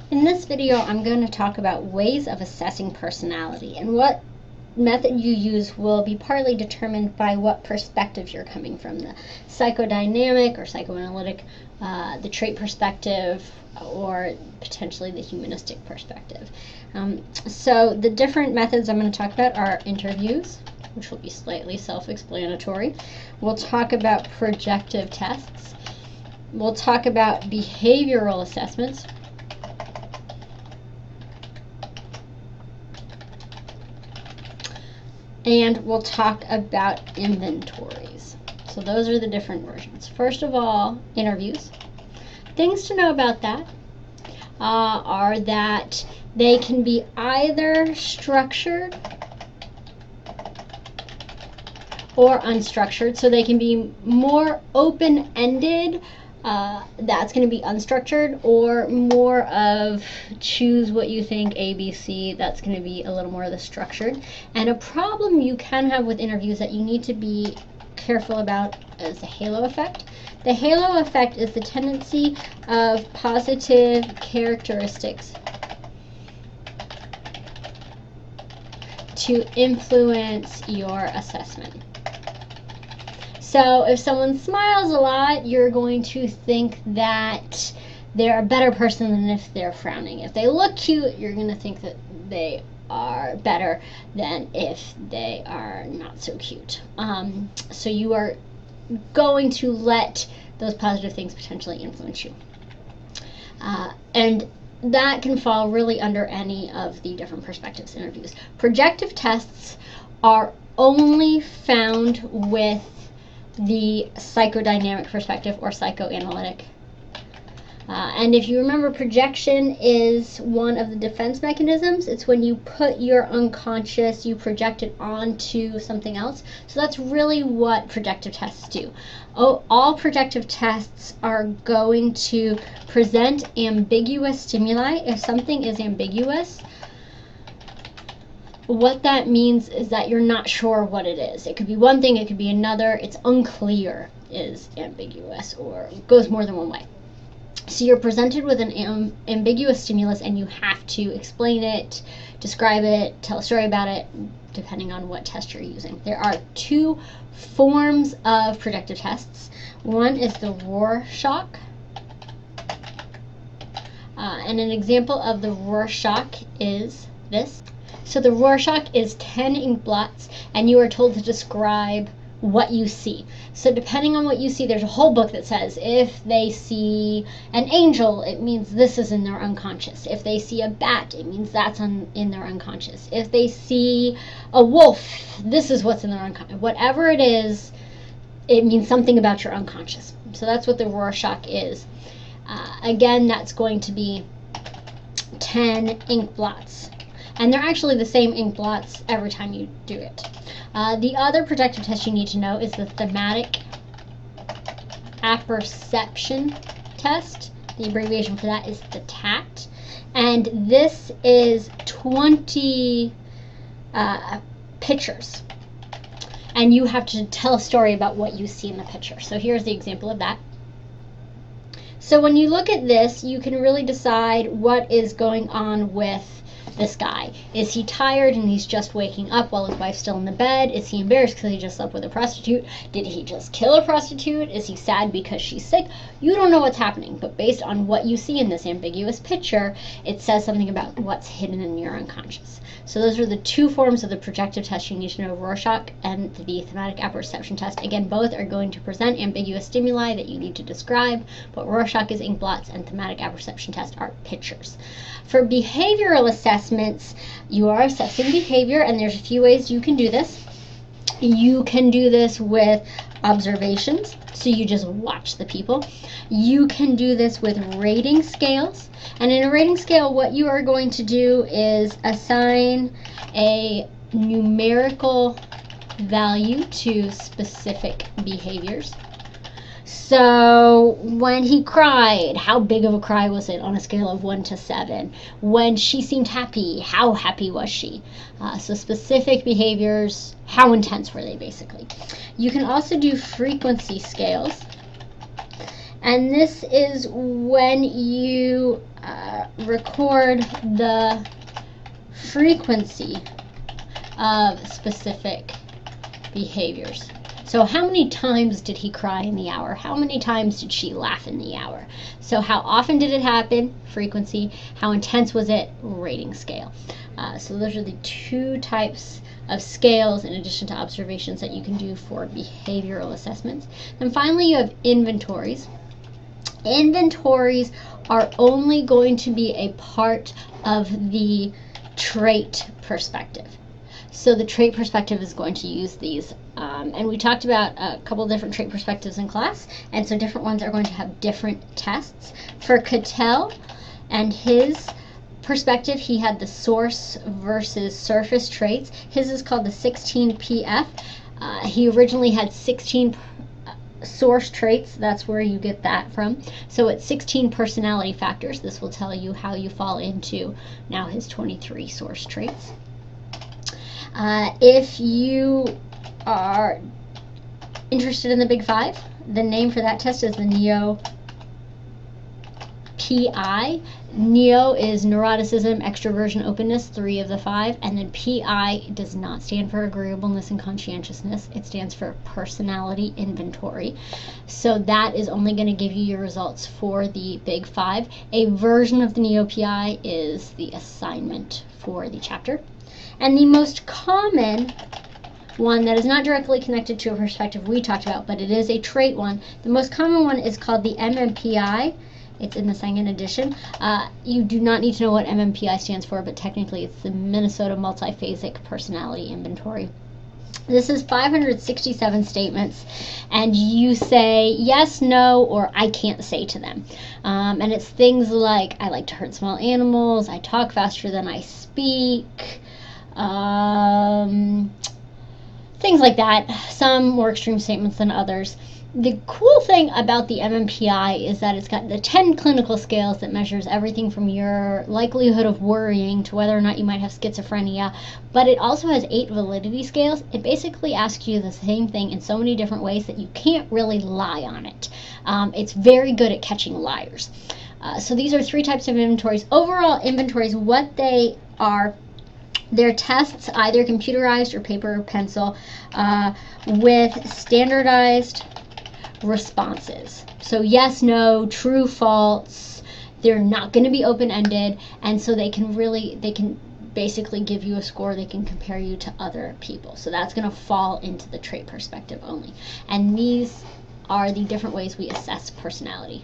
In this video, I'm going to talk about ways of assessing personality, and what method you use will be partly determined by what perspective you're coming from, the psychodynamic or psychoanalytic, the trait perspective, or potentially the humanistic perspective. So the different methods I'm going to talk about are interviews, which will be slightly self-explanatory. We'll talk about projective tests. We'll talk about behavioral assessments. And we'll talk about inventories. So those are the different versions. First of all, interviews. Things to know about that are that they can be either structured or unstructured. So they can be more open-ended, that's going to be unstructured, or more of choose what you think, A, B, C, that's going to be a little more of the structured. And a problem you can have with interviews that you need to be careful about is the halo effect. The halo effect is the tendency of positive characteristics to influence your assessment. So if someone smiles a lot, you're going to think that they're a better person than if they're frowning. If they look cute, you're going to think that they are better than if they are not so cute. So you are going to let those positive things potentially influence you. And that can fall really under any of the different perspectives interviews. Projective tests are only found with the psychodynamic perspective or psychoanalytic. And if you remember, projection is one of the defense mechanisms. It's when you put your unconscious, you project it onto something else. So that's really what projective tests do. All projective tests are going to present ambiguous stimuli. If something is ambiguous, what that means is that you're not sure what it is. It could be one thing, it could be another. It's unclear is ambiguous, or goes more than one way. So you're presented with an ambiguous stimulus and you have to explain it, describe it, tell a story about it, depending on what test you're using. There are two forms of projective tests. One is the Rorschach. And an example of the Rorschach is this. So the Rorschach is 10 ink blots, and you are told to describe what you see. So depending on what you see, there's a whole book that says if they see an angel, it means this is in their unconscious. If they see a bat, it means that's in their unconscious. If they see a wolf, this is what's in their unconscious. Whatever it is, it means something about your unconscious. So that's what the Rorschach is. Again, that's going to be 10 ink blots. And they're actually the same ink blots every time you do it. The other projective test you need to know is the thematic apperception test. The abbreviation for that is the TAT. And this is 20 pictures. And you have to tell a story about what you see in the picture. So here's the example of that. So when you look at this, you can really decide what is going on with this guy. Is he tired and he's just waking up while his wife's still in the bed? Is he embarrassed because he just slept with a prostitute? Did he just kill a prostitute? Is he sad because she's sick? You don't know what's happening, but based on what you see in this ambiguous picture, it says something about what's hidden in your unconscious. So those are the two forms of the projective test you need to know, Rorschach and the thematic apperception test. Again, both are going to present ambiguous stimuli that you need to describe, but Rorschach is ink blots and thematic apperception test are pictures. For behavioral assessments, you are assessing behavior, and there's a few ways you can do this. You can do this with observations, so you just watch the people. You can do this with rating scales, and in a rating scale, what you are going to do is assign a numerical value to specific behaviors. So when he cried, how big of a cry was it on a scale of 1 to 7? When she seemed happy, how happy was she? So specific behaviors, how intense were they basically? You can also do frequency scales. And this is when you record the frequency of specific behaviors. So how many times did he cry in the hour? How many times did she laugh in the hour? So how often did it happen? Frequency. How intense was it? Rating scale. So those are the two types of scales in addition to observations that you can do for behavioral assessments. And finally, you have inventories. Inventories are only going to be a part of the trait perspective. So the trait perspective is going to use these. And we talked about a couple different trait perspectives in class, and so different ones are going to have different tests. For Cattell and his perspective, he had the source versus surface traits. His is called the 16PF. He originally had 16 source traits. That's where you get that from. So it's 16 personality factors. This will tell you how you fall into now his 23 source traits. If you are interested in the Big Five, the name for that test is the NEO-PI. NEO is neuroticism, extroversion, openness, 3 of the 5, and then PI does not stand for agreeableness and conscientiousness. It stands for personality inventory. So that is only going to give you your results for the Big Five. A version of the NEO-PI is the assignment for the chapter. And the most common one that is not directly connected to a perspective we talked about, but it is a trait one. The most common one is called the MMPI. It's in the second edition. You do not need to know what MMPI stands for, but technically it's the Minnesota Multiphasic Personality Inventory. This is 567 statements, and you say yes, no, or I can't say to them. And it's things like, I like to hurt small animals, I talk faster than I speak, things like that. Some more extreme statements than others. The cool thing about the MMPI is that it's got the 10 clinical scales that measures everything from your likelihood of worrying to whether or not you might have schizophrenia, but it also has 8 validity scales. It basically asks you the same thing in so many different ways that you can't really lie on it. It's very good at catching liars. So these are 3 types of inventories. Overall inventories, what they are, they're tests, either computerized or paper or pencil, with standardized responses. So yes, no, true, false. They're not going to be open-ended, and so they can basically give you a score. They can compare you to other people. So that's going to fall into the trait perspective only. And these are the different ways we assess personality.